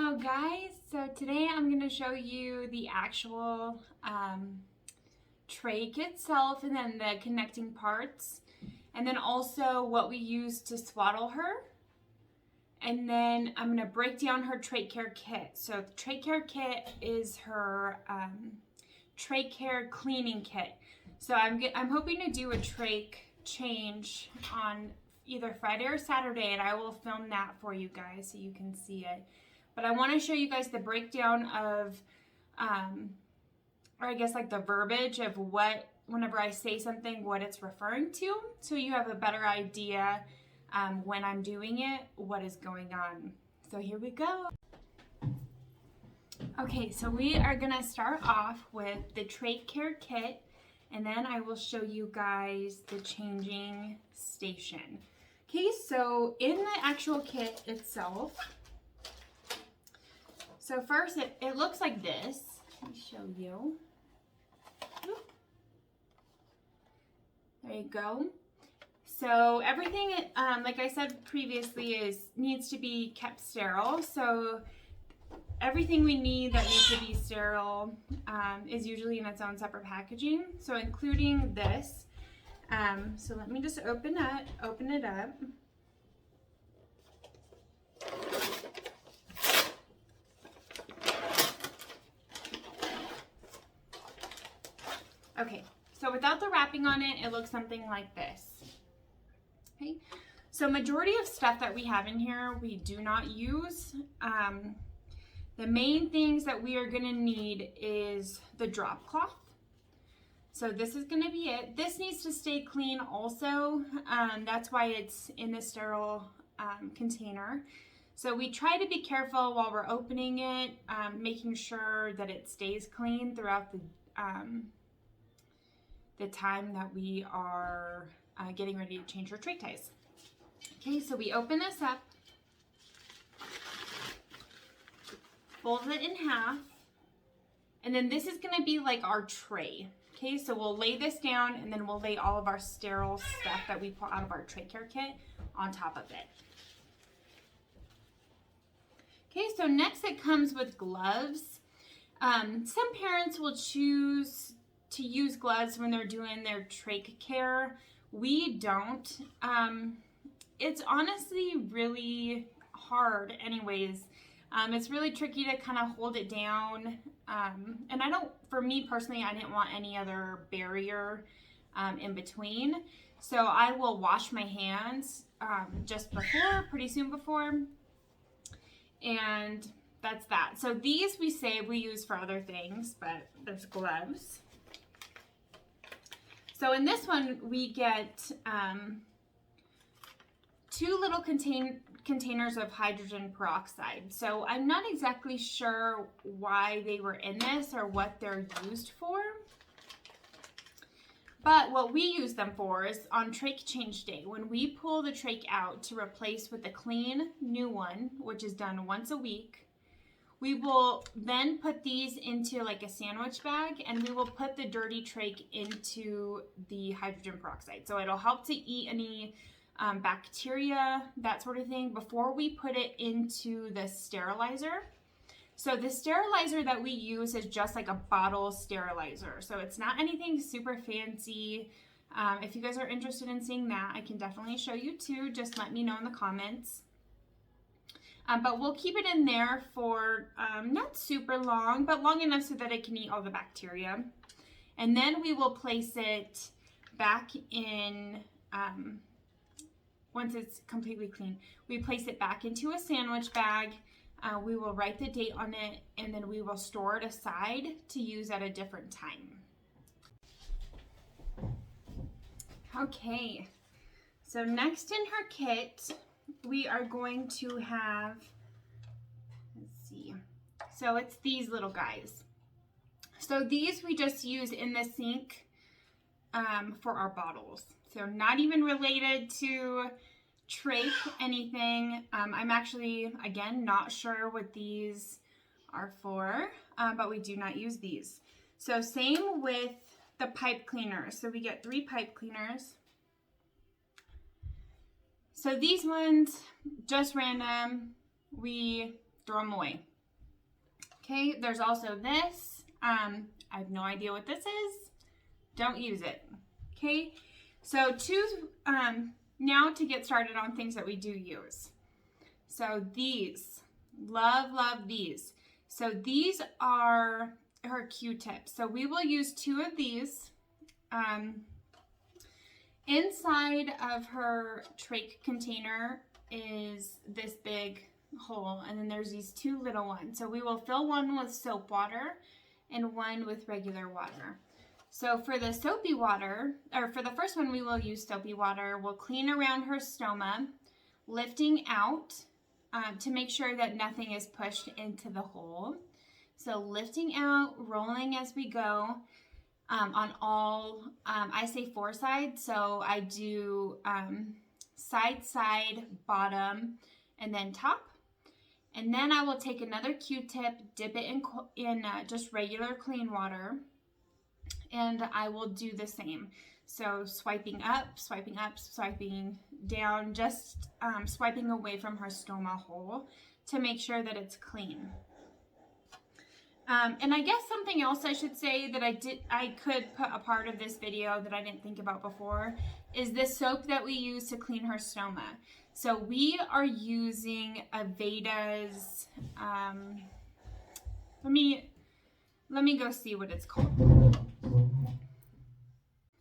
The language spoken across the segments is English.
Hello guys, so today I'm going to show you the actual trach itself and then the connecting parts, and then also what we use to swaddle her, and then I'm going to break down her Trach Care kit. So the Trach Care kit is her Trach Care cleaning kit. So I'm hoping to do a trach change on either Friday or Saturday, and I will film that for you guys so you can see it. But I want to show you guys the breakdown of, or I guess like the verbiage of what, whenever I say something, what it's referring to, so you have a better idea when I'm doing it, what is going on. So here we go. Okay, so we are gonna start off with the Trach Care kit, and then I will show you guys the changing station. Okay, so in the actual kit itself, so first it looks like this. Let me show you. There you go. So everything, like I said previously, needs to be kept sterile. So everything we need that needs to be sterile is usually in its own separate packaging. So including this. So let me just open it up. Okay, so without the wrapping on it, it looks something like this. Okay, so majority of stuff that we have in here, we do not use. The main things that we are gonna need is the drop cloth. So this is gonna be it. This needs to stay clean also. That's why it's in the sterile container. So we try to be careful while we're opening it, making sure that it stays clean throughout the time that we are getting ready to change our trach ties. Okay, so we open this up, fold it in half, and then this is gonna be like our tray. Okay, so we'll lay this down and then we'll lay all of our sterile stuff that we pull out of our Trach Care kit on top of it. Okay, so next it comes with gloves. Some parents will choose to use gloves when they're doing their trach care. We don't. It's honestly really hard anyways. It's really tricky to kind of hold it down. And for me personally, I didn't want any other barrier in between. So I will wash my hands just before, pretty soon before. And that's that. So these we use for other things, but there's gloves. So in this one, we get 2 little containers of hydrogen peroxide. So I'm not exactly sure why they were in this or what they're used for. But what we use them for is on trach change day, when we pull the trach out to replace with a clean new one, which is done once a week, we will then put these into like a sandwich bag, and we will put the dirty trach into the hydrogen peroxide. So it'll help to eat any bacteria, that sort of thing, before we put it into the sterilizer. So the sterilizer that we use is just like a bottle sterilizer. So it's not anything super fancy. If you guys are interested in seeing that, I can definitely show you too. Just let me know in the comments. But we'll keep it in there for not super long, but long enough so that it can eat all the bacteria. And then we will place it back in, once it's completely clean, we place it back into a sandwich bag. We will write the date on it, and then we will store it aside to use at a different time. Okay, so next in her kit, we are going to have, let's see, so it's these little guys. So these we just use in the sink for our bottles. So not even related to trach anything. I'm actually, again, not sure what these are for, but we do not use these. So same with the pipe cleaners. So we get 3 pipe cleaners. So these ones, just random, we throw them away. Okay, there's also this. I have no idea what this is. Don't use it. Okay, so now to get started on things that we do use. So these, love these. So these are her Q-tips. So we will use 2 of these. Inside of her trach container is this big hole, and then there's these 2 little ones. So we will fill one with soap water and one with regular water. So for the soapy water, or for the first one, we will use soapy water. We'll clean around her stoma, lifting out to make sure that nothing is pushed into the hole. So lifting out, rolling as we go. On all, I say 4 sides, so I do side, bottom, and then top. And then I will take another Q-tip, dip it in just regular clean water, and I will do the same. So swiping up, swiping down, just swiping away from her stoma hole to make sure that it's clean. And I guess something else I should say that I could put a part of this video that I didn't think about before is this soap that we use to clean her stoma. So we are using Aveda's, let me go see what it's called.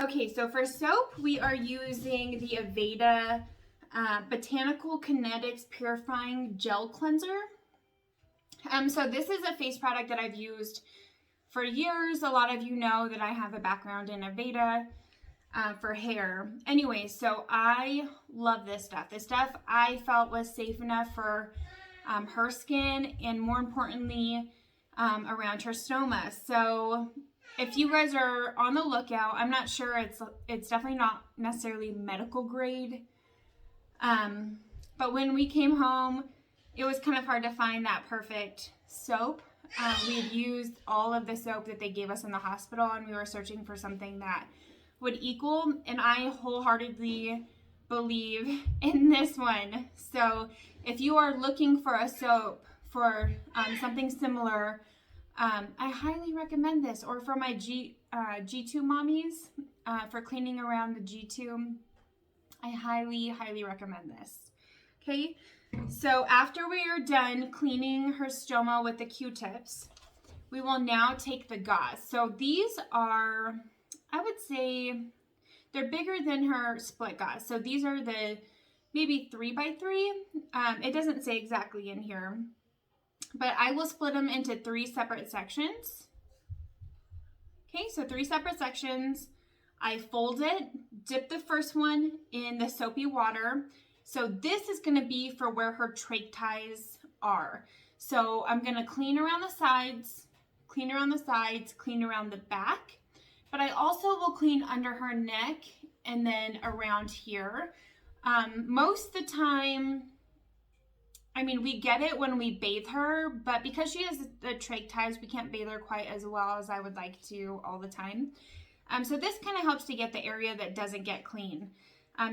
Okay, so for soap, we are using the Aveda Botanical Kinetics Purifying Gel Cleanser. So this is a face product that I've used for years. A lot of you know that I have a background in Aveda for hair. Anyway, so I love this stuff. This stuff I felt was safe enough for her skin and more importantly around her stoma. So if you guys are on the lookout, I'm not sure, it's definitely not necessarily medical grade. But when we came home, it was kind of hard to find that perfect soap. We had used all of the soap that they gave us in the hospital, and we were searching for something that would equal, and I wholeheartedly believe in this one. So if you are looking for a soap for something similar, I highly recommend this. Or for my G2 mommies, for cleaning around the G2, I highly recommend this. Okay. So after we are done cleaning her stoma with the Q-tips, we will now take the gauze. So these are, I would say, they're bigger than her split gauze. So these are the maybe 3x3. It doesn't say exactly in here, but I will split them into 3 separate sections. Okay, so 3 separate sections. I fold it, dip the first one in the soapy water. So this is going to be for where her trach ties are. So I'm going to clean around the sides, clean around the back, but I also will clean under her neck and then around here. Most of the time, I mean, we get it when we bathe her, but because she has the trach ties, we can't bathe her quite as well as I would like to all the time. So this kind of helps to get the area that doesn't get clean.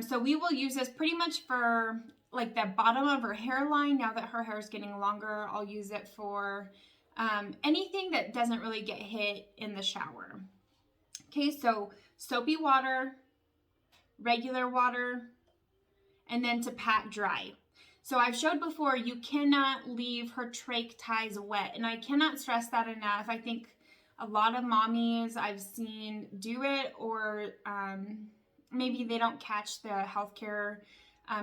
So we will use this pretty much for like the bottom of her hairline. Now that her hair is getting longer, I'll use it for anything that doesn't really get hit in the shower. Okay, so soapy water, regular water, and then to pat dry. So I've showed before, you cannot leave her trach ties wet, and I cannot stress that enough. I think a lot of mommies I've seen do it, or maybe they don't catch the healthcare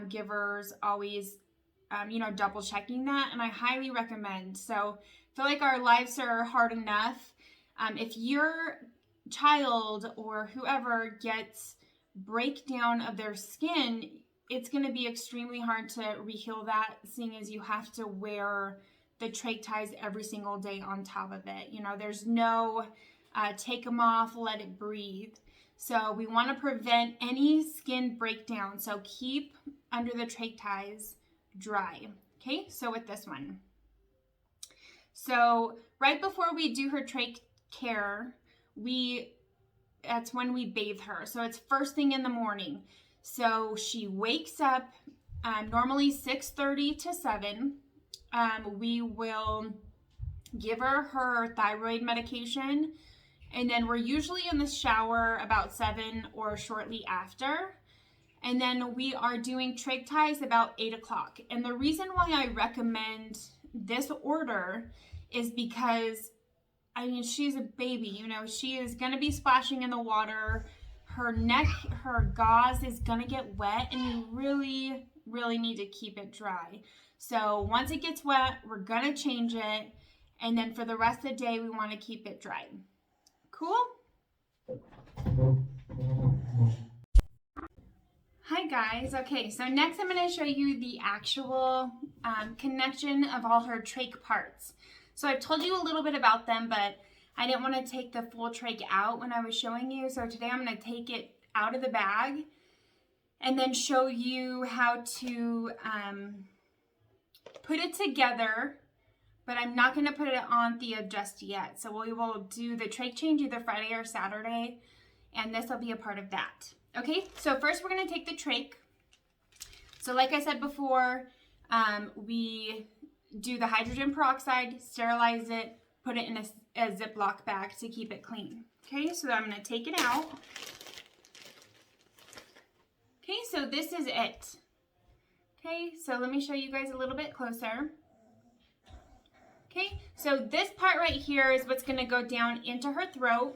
givers always, double checking that. And I highly recommend. So I feel like our lives are hard enough. If your child or whoever gets breakdown of their skin, it's going to be extremely hard to reheal that, seeing as you have to wear the trach ties every single day on top of it. There's no take them off, let it breathe. So we want to prevent any skin breakdown. So keep under the trach ties dry. Okay, so with this one. So right before we do her trach care, that's when we bathe her. So it's first thing in the morning. So she wakes up normally 6:30 to 7. We will give her her thyroid medication, and then we're usually in the shower about 7 or shortly after. And then we are doing trach ties about 8 o'clock. And the reason why I recommend this order is because, I mean, she's a baby, you know, she is going to be splashing in the water. Her neck, her gauze is going to get wet, and you really, really need to keep it dry. So once it gets wet, we're going to change it. And then for the rest of the day, we want to keep it dry. Cool? Hi guys. Okay, so next I'm going to show you the actual connection of all her trach parts. So I've told you a little bit about them, but I didn't want to take the full trach out when I was showing you. So today I'm going to take it out of the bag and then show you how to put it together, but I'm not going to put it on Thea just yet. So we will do the trach change either Friday or Saturday, and this will be a part of that. Okay, so first we're going to take the trach. So like I said before, we do the hydrogen peroxide, sterilize it, put it in a Ziploc bag to keep it clean. Okay, so I'm going to take it out. Okay, so this is it. Okay, so let me show you guys a little bit closer. Okay, so this part right here is what's going to go down into her throat.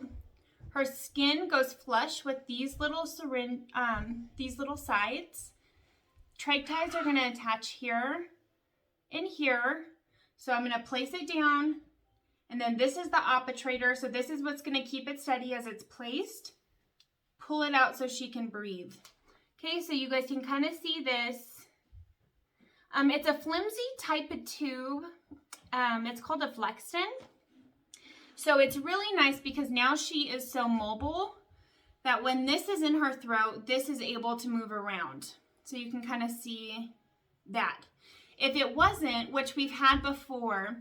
Her skin goes flush with these little these little sides. Trach ties are going to attach here and here. So I'm going to place it down, and then this is the operator. So this is what's going to keep it steady as it's placed. Pull it out so she can breathe. Okay, so you guys can kind of see this. It's a flimsy type of tube. It's called a Flexton. So it's really nice because now she is so mobile that when this is in her throat, this is able to move around. So you can kind of see that. If it wasn't, which we've had before,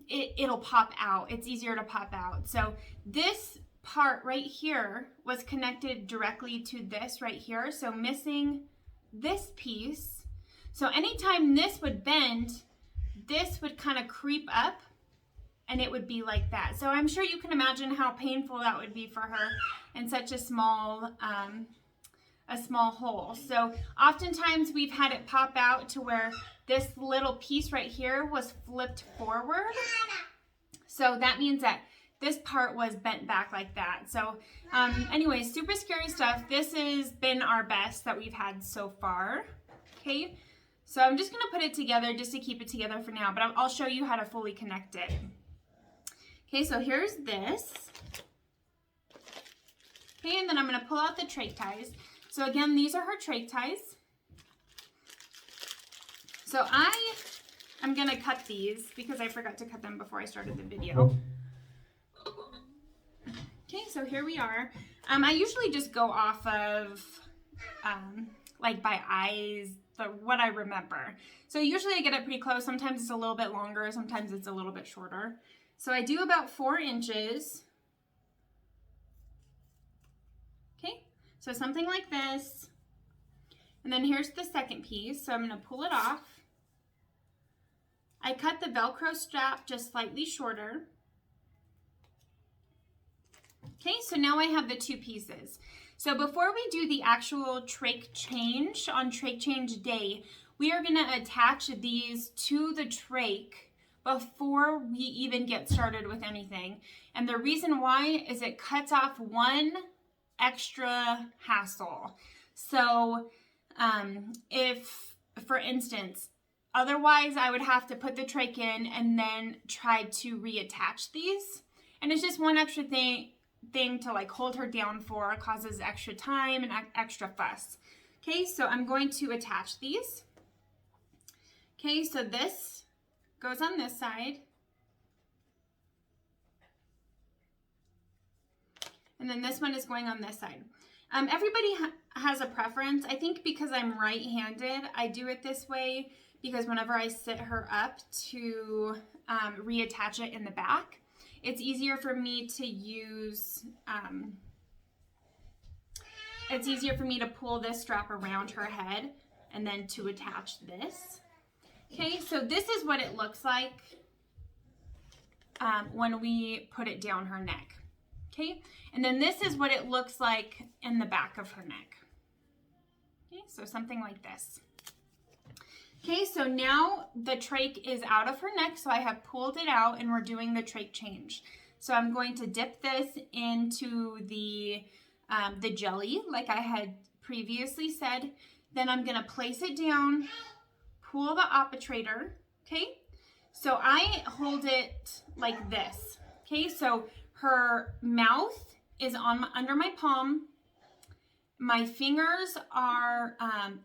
it'll pop out. It's easier to pop out. So this part right here was connected directly to this right here. So missing this piece. So anytime this would bend, this would kind of creep up and it would be like that. So I'm sure you can imagine how painful that would be for her in such a small hole. So oftentimes we've had it pop out to where this little piece right here was flipped forward. So that means that this part was bent back like that. So anyway, super scary stuff. This has been our best that we've had so far. Okay, so I'm just gonna put it together just to keep it together for now, but I'll show you how to fully connect it. Okay, so here's this. Okay, and then I'm gonna pull out the trach ties. So again, these are her trach ties. So I'm gonna cut these because I forgot to cut them before I started the video. Okay, so here we are. I usually just go off of like by eyes, what I remember. So usually I get it pretty close. Sometimes it's a little bit longer, sometimes it's a little bit shorter. So I do about 4 inches. Okay, so something like this. And then here's the second piece. So I'm gonna pull it off. I cut the Velcro strap just slightly shorter. Okay, so now I have the 2 pieces. So before we do the actual trach change on trach change day, we are gonna attach these to the trach before we even get started with anything. And the reason why is it cuts off one extra hassle. So if, for instance, otherwise I would have to put the trach in and then try to reattach these. And it's just one extra thing to like hold her down for, causes extra time and extra fuss. Okay, so I'm going to attach these. Okay, so this goes on this side. And then this one is going on this side. Everybody has a preference. I think because I'm right-handed, I do it this way because whenever I sit her up to reattach it in the back, it's easier for me to use, it's easier for me to pull this strap around her head and then to attach this. Okay, so this is what it looks like. when we put it down her neck. Okay, and then this is what it looks like in the back of her neck. Okay, so something like this. Okay, so now the trach is out of her neck, so I have pulled it out and we're doing the trach change. So I'm going to dip this into the jelly, like I had previously said. Then I'm gonna place it down, pull the obturator, okay? So I hold it like this, okay? So her mouth is under my palm. My fingers are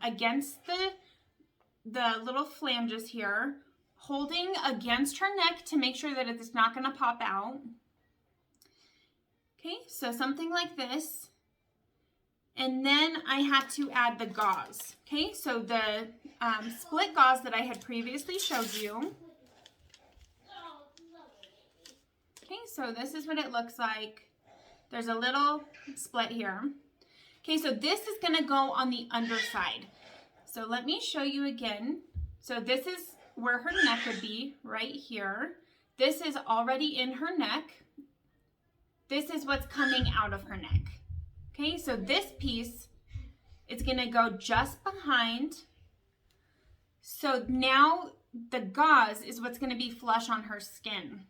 against the little flanges here, holding against her neck to make sure that it's not gonna pop out. Okay, so something like this. And then I have to add the gauze. Okay, so the split gauze that I had previously showed you. Okay, so this is what it looks like. There's a little split here. Okay, so this is gonna go on the underside. So let me show you again. So this is where her neck would be, right here. This is already in her neck. This is what's coming out of her neck. Okay, so this piece is gonna go just behind. So now the gauze is what's gonna be flush on her skin.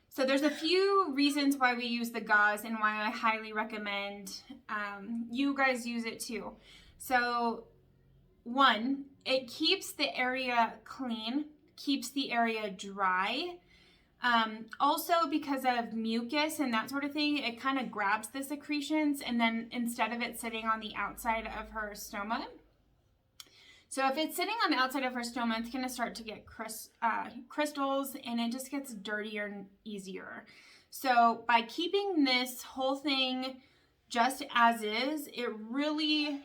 So there's a few reasons why we use the gauze and why I highly recommend you guys use it too. So one, it keeps the area clean, keeps the area dry. Also because of mucus and that sort of thing, it kind of grabs the secretions and then instead of it sitting on the outside of her stoma. So if it's sitting on the outside of her stoma, it's going to start to get crystals and it just gets dirtier and easier. So by keeping this whole thing just as is, it really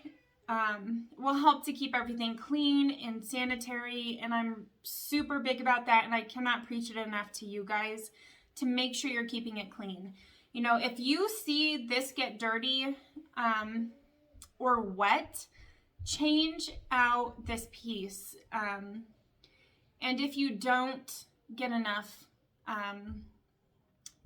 will help to keep everything clean and sanitary, and I'm super big about that, and I cannot preach it enough to you guys to make sure you're keeping it clean. You know, if you see this get dirty or wet, change out this piece, and if you don't get enough,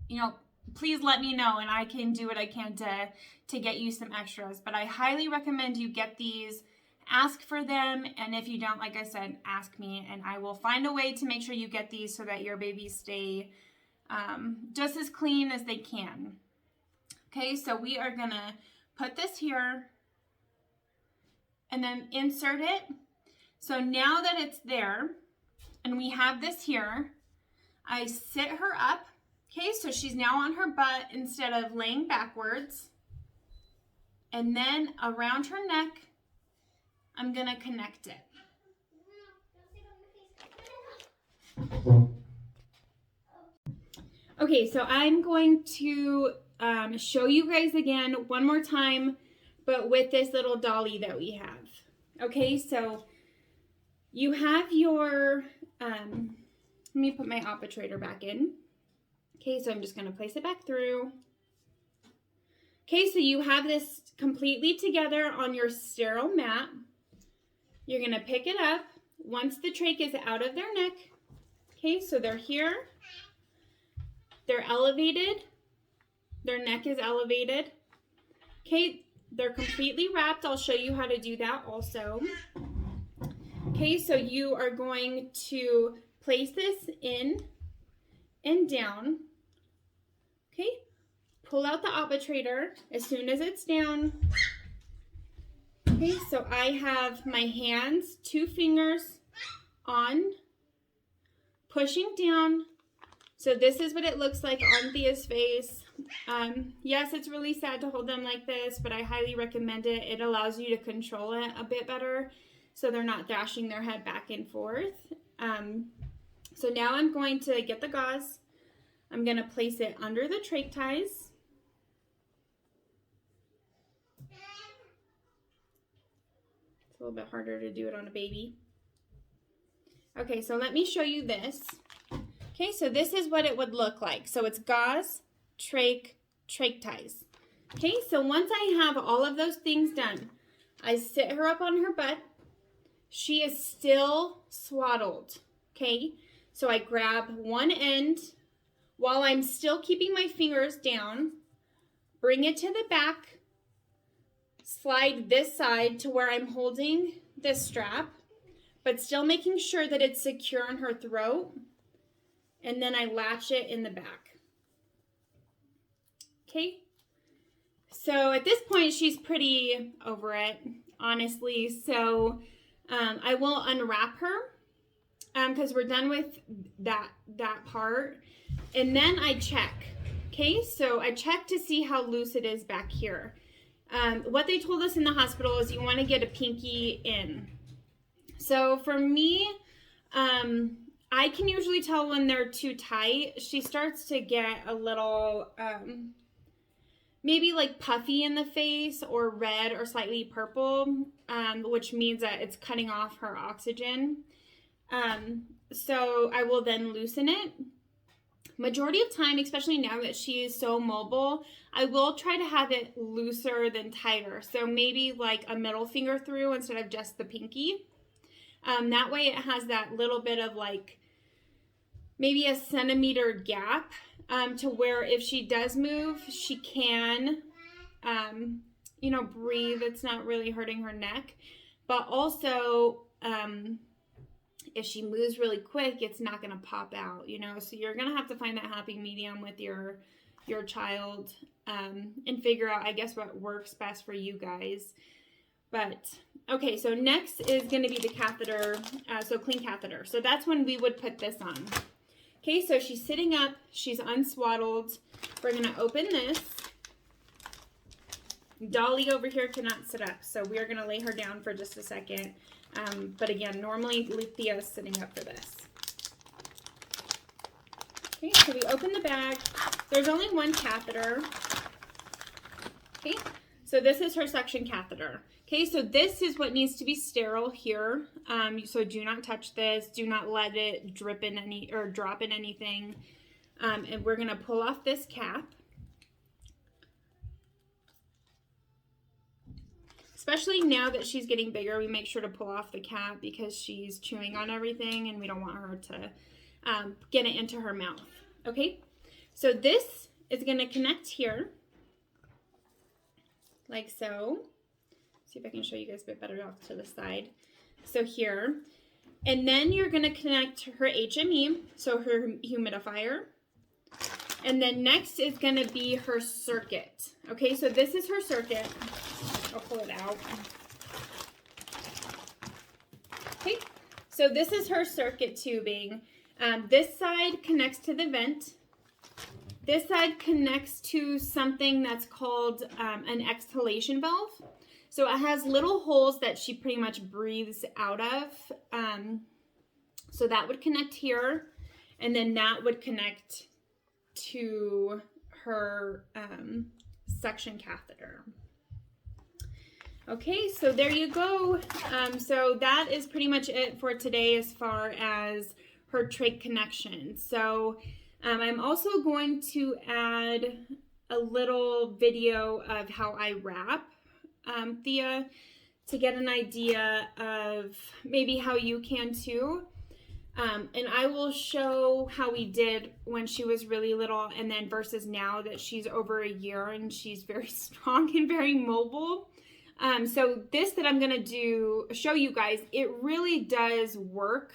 you know, please let me know and I can do what I can to get you some extras. But I highly recommend you get these, ask for them, and if you don't, like I said, ask me and I will find a way to make sure you get these so that your babies stay just as clean as they can. Okay, so we are gonna put this here and then insert it. So now that it's there and we have this here, I sit her up. Okay, so she's now on her butt instead of laying backwards. And then around her neck, I'm gonna connect it. Okay, so I'm going to show you guys again one more time, but with this little dolly that we have. Okay, so you have your, let me put my obturator back in. Okay, so I'm just going to place it back through. Okay, so you have this completely together on your sterile mat. You're going to pick it up once the trach is out of their neck. Okay, so they're here. They're elevated. Their neck is elevated. Okay, they're completely wrapped. I'll show you how to do that also. Okay, so you are going to place this in and down. Okay, pull out the obturator as soon as it's down. Okay, so I have my hands, 2 fingers on, pushing down. So this is what it looks like on Thea's face. Yes, it's really sad to hold them like this, but I highly recommend it. It allows you to control it a bit better so they're not thrashing their head back and forth. So now I'm going to get the gauze. I'm going to place it under the trach ties. It's a little bit harder to do it on a baby. Okay, so let me show you this. Okay, so this is what it would look like. So it's gauze, trach ties. Okay, so once I have all of those things done, I sit her up on her butt. She is still swaddled. Okay, so I grab one end while I'm still keeping my fingers down, bring it to the back, slide this side to where I'm holding this strap, but still making sure that it's secure in her throat, and then I latch it in the back. Okay, so at this point she's pretty over it, honestly, so I will unwrap her because we're done with that part, and then I check. Okay, so I check to see how loose it is back here. What they told us in the hospital is you want to get a pinky in. So for me, I can usually tell when they're too tight. She starts to get a little, maybe like puffy in the face or red or slightly purple, which means that it's cutting off her oxygen. So I will then loosen it. Majority of time, especially now that she is so mobile, I will try to have it looser than tighter. So maybe like a middle finger through instead of just the pinky. That way it has that little bit of like maybe a centimeter gap to where if she does move, she can, you know, breathe. It's not really hurting her neck. But also, if she moves really quick, it's not going to pop out, you know. So you're going to have to find that happy medium with your child and figure out, I guess, what works best for you guys. But, okay, so next is going to be the catheter, so clean catheter. So that's when we would put this on. Okay, so she's sitting up. She's unswaddled. We're going to open this. Dolly over here cannot sit up, so we are going to lay her down for just a second. But again, normally Lethea is sitting up for this. Okay, so we open the bag. There's only one catheter. Okay, so this is her suction catheter. Okay, so this is what needs to be sterile here. So do not touch this. Do not let it drip in any or drop in anything. And we're gonna pull off this cap. Especially now that she's getting bigger, we make sure to pull off the cap because she's chewing on everything and we don't want her to get it into her mouth. Okay, so this is gonna connect here, like so. See if I can show you guys a bit better off to the side. So here, and then you're gonna connect her HME, so her humidifier. And then next is gonna be her circuit. Okay, so this is her circuit. I'll pull it out. Okay, so this is her circuit tubing. This side connects to the vent. This side connects to something that's called an exhalation valve. So it has little holes that she pretty much breathes out of. So that would connect here, and then that would connect to her suction catheter. Okay, so there you go. So that is pretty much it for today as far as her trach connection. So I'm also going to add a little video of how I wrap Thea to get an idea of maybe how you can too. And I will show how we did when she was really little and then versus now that she's over a year and she's very strong and very mobile. So this that I'm going to show you guys, it really does work.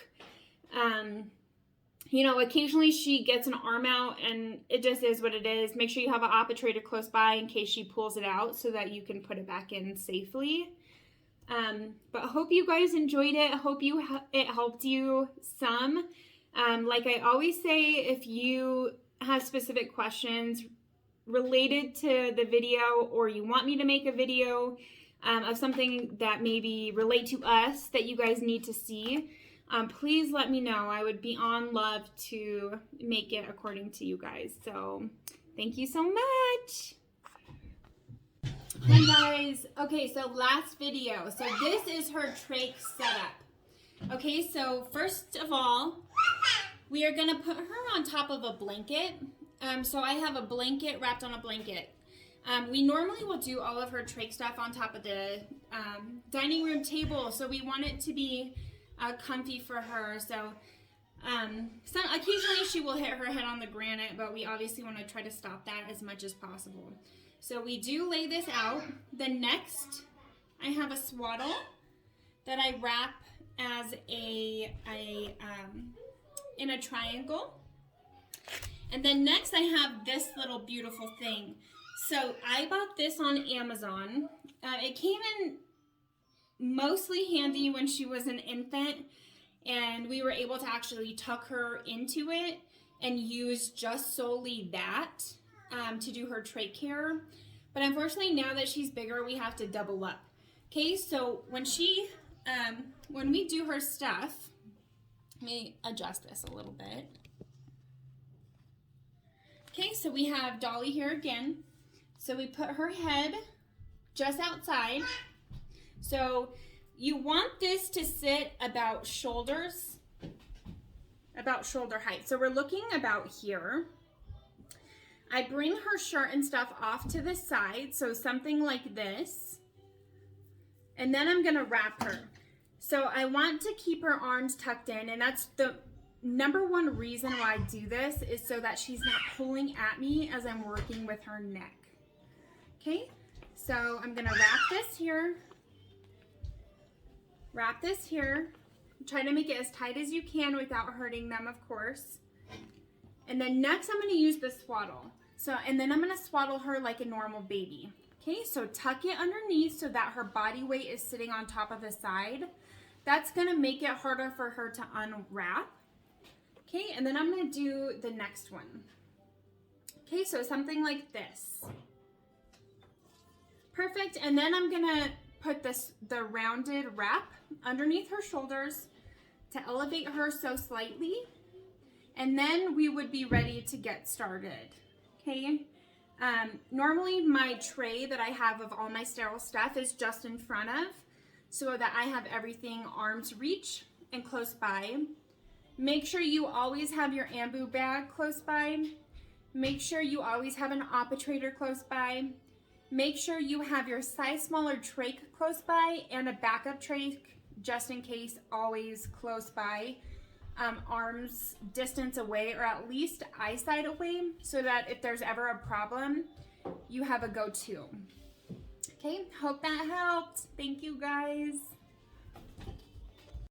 You know, occasionally she gets an arm out and it just is what it is. Make sure you have an operator close by in case she pulls it out so that you can put it back in safely. But I hope you guys enjoyed it. I hope it helped you some. Like I always say, if you have specific questions related to the video or you want me to make a video of something that maybe relate to us that you guys need to see, please let me know. I would be on love to make it according to you guys. So thank you so much. Hey guys, okay, so last video. So this is her trach setup. Okay, so first of all, we are gonna put her on top of a blanket. So I have a blanket wrapped on a blanket. We normally will do all of her trach stuff on top of the dining room table. So we want it to be comfy for her. So Some occasionally she will hit her head on the granite, but we obviously want to try to stop that as much as possible. So we do lay this out. Then next, I have a swaddle that I wrap as in a triangle. And then next I have this little beautiful thing. So I bought this on Amazon. It came in mostly handy when she was an infant, and we were able to actually tuck her into it and use just solely that to do her trach care. But unfortunately, now that she's bigger, we have to double up. Okay, so when we do her stuff, let me adjust this a little bit. Okay, so we have Dolly here again. So we put her head just outside. So you want this to sit about shoulder height. So we're looking about here. I bring her shirt and stuff off to the side, so something like this. And then I'm gonna wrap her. So I want to keep her arms tucked in, and that's the number one reason why I do this, is so that she's not pulling at me as I'm working with her neck. Okay, so I'm gonna wrap this here. Wrap this here. Try to make it as tight as you can without hurting them, of course. And then next I'm gonna use the swaddle. And then I'm gonna swaddle her like a normal baby. Okay, so tuck it underneath so that her body weight is sitting on top of the side. That's gonna make it harder for her to unwrap. Okay, and then I'm gonna do the next one. Okay, so something like this. Perfect, and then I'm gonna put the rounded wrap underneath her shoulders to elevate her so slightly, and then we would be ready to get started. Okay, normally my tray that I have of all my sterile stuff is just in front of, so that I have everything arm's reach and close by. Make sure you always have your ambu bag close by. Make sure you always have an operator close by. Make sure you have your size smaller trach close by and a backup trach just in case, always close by, arms distance away, or at least eyesight away, so that if there's ever a problem, you have a go-to. Okay, hope that helped. Thank you guys.